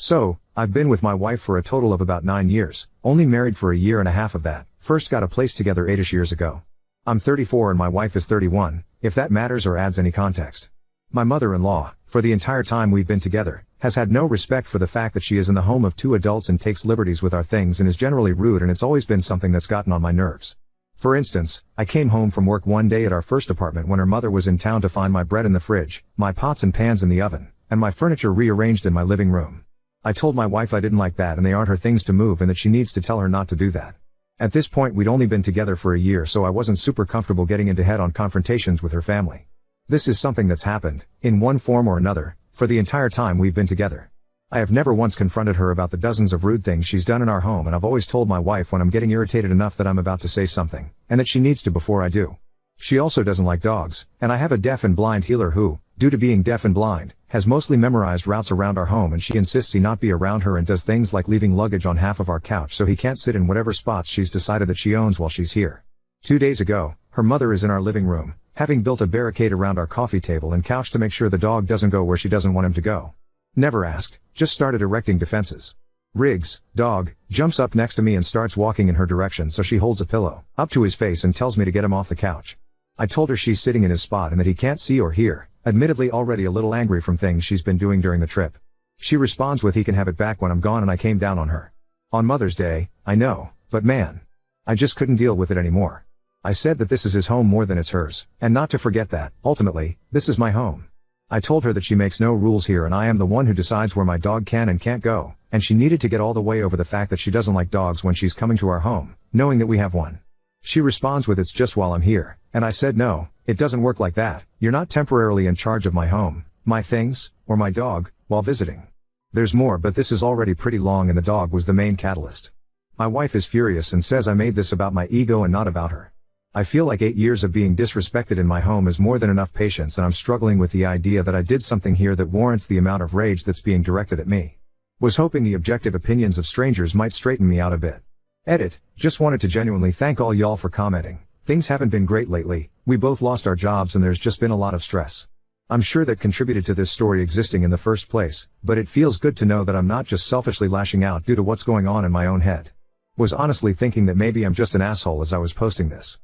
So, I've been with my wife for a total of about 9 years, only married for a year and a half of that. First got a place together 8ish years ago. I'm 34 and my wife is 31, if that matters or adds any context. My mother-in-law, for the entire time we've been together, has had no respect for the fact that she is in the home of 2 adults and takes liberties with our things and is generally rude, and it's always been something that's gotten on my nerves. For instance, I came home from work one day at our first apartment when her mother was in town to find my bread in the fridge, my pots and pans in the oven, and my furniture rearranged in my living room. I told my wife I didn't like that and they aren't her things to move and that she needs to tell her not to do that. At this point we'd only been together for a year, so I wasn't super comfortable getting into head-on confrontations with her family. This is something that's happened, in one form or another, for the entire time we've been together. I have never once confronted her about the dozens of rude things she's done in our home, and I've always told my wife when I'm getting irritated enough that I'm about to say something, and that she needs to before I do. She also doesn't like dogs, and I have a deaf and blind healer who, due to being deaf and blind, has mostly memorized routes around our home, and she insists he not be around her and does things like leaving luggage on half of our couch so he can't sit in whatever spots she's decided that she owns while she's here. 2 days ago, her mother is in our living room, having built a barricade around our coffee table and couch to make sure the dog doesn't go where she doesn't want him to go. Never asked, just started erecting defenses. Riggs, dog, jumps up next to me and starts walking in her direction, so she holds a pillow up to his face and tells me to get him off the couch. I told her she's sitting in his spot and that he can't see or hear, admittedly already a little angry from things she's been doing during the trip. She responds with he can have it back when I'm gone, and I came down on her. On Mother's Day, I know, but man, I just couldn't deal with it anymore. I said that this is his home more than it's hers, and not to forget that, ultimately, this is my home. I told her that she makes no rules here and I am the one who decides where my dog can and can't go, and she needed to get all the way over the fact that she doesn't like dogs when she's coming to our home, knowing that we have one. She responds with it's just while I'm here, and I said no, it doesn't work like that. You're not temporarily in charge of my home, my things, or my dog, while visiting. There's more, but this is already pretty long and the dog was the main catalyst. My wife is furious and says I made this about my ego and not about her. I feel like 8 years of being disrespected in my home is more than enough patience, and I'm struggling with the idea that I did something here that warrants the amount of rage that's being directed at me. Was hoping the objective opinions of strangers might straighten me out a bit. Edit, just wanted to genuinely thank all y'all for commenting. Things haven't been great lately, we both lost our jobs and there's just been a lot of stress. I'm sure that contributed to this story existing in the first place, but it feels good to know that I'm not just selfishly lashing out due to what's going on in my own head. Was honestly thinking that maybe I'm just an asshole as I was posting this.